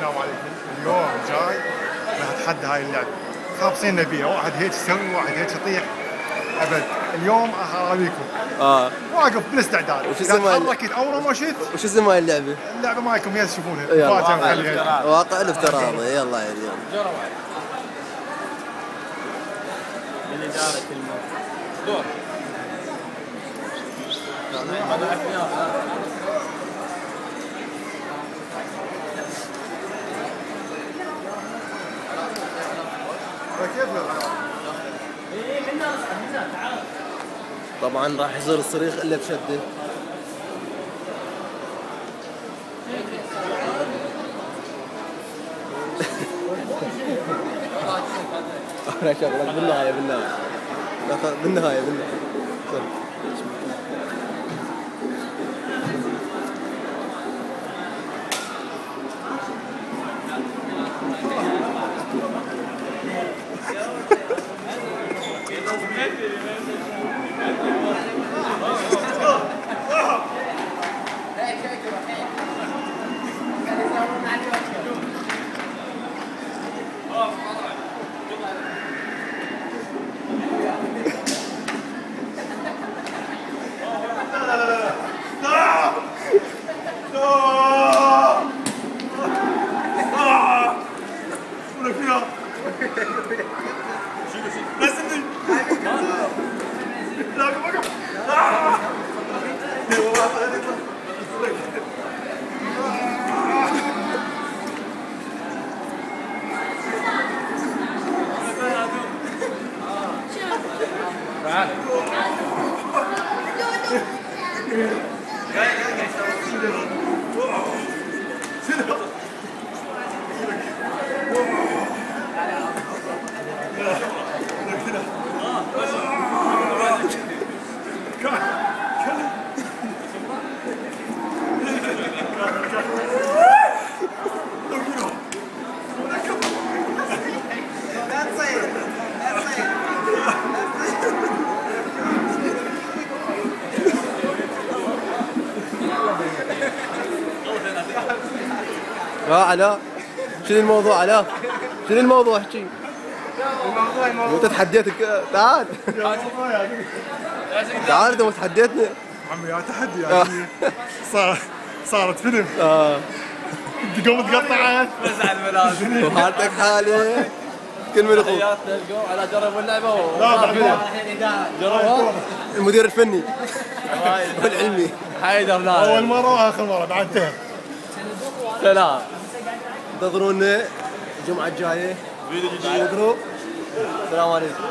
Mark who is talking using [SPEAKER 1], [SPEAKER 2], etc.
[SPEAKER 1] السلام عليكم. اليوم جاي راح اتحدى هاي اللعبه، خابصين نبيها، واحد هيك يسوي واحد هيك يطيح ابد. اليوم اراويكم واقف بالاستعداد.
[SPEAKER 2] وش اسمها؟
[SPEAKER 1] تحركت اول ما شفت.
[SPEAKER 2] وش اسمها اللعبه؟
[SPEAKER 1] اللعبه معكم يا تشوفونها.
[SPEAKER 2] واقع الافتراضي. يلا يا رجال
[SPEAKER 3] جرب اللي دارك دور
[SPEAKER 2] طبعا راح يصير الصريخ الا بشده. انا شغلك بالنهايه بالنهايه علاء، شنو الموضوع علاء؟ شنو الموضوع؟ احكي. الموضوع انت تحديتك. تعال تعال انت تحديتنا
[SPEAKER 1] عمي. يا تحدي يعني صارت فيلم. تقوم تقطعت
[SPEAKER 3] فزع الملازم
[SPEAKER 2] وحالتك حالي. كل من اخوك
[SPEAKER 3] على جربوا اللعبه
[SPEAKER 2] جربها المدير الفني والعلمي.
[SPEAKER 3] حيدر
[SPEAKER 1] اول مره واخر مره بعد انتهى.
[SPEAKER 3] سلام.
[SPEAKER 2] انتظرونا الجمعه الجايه فيديو جديد. السلام عليكم.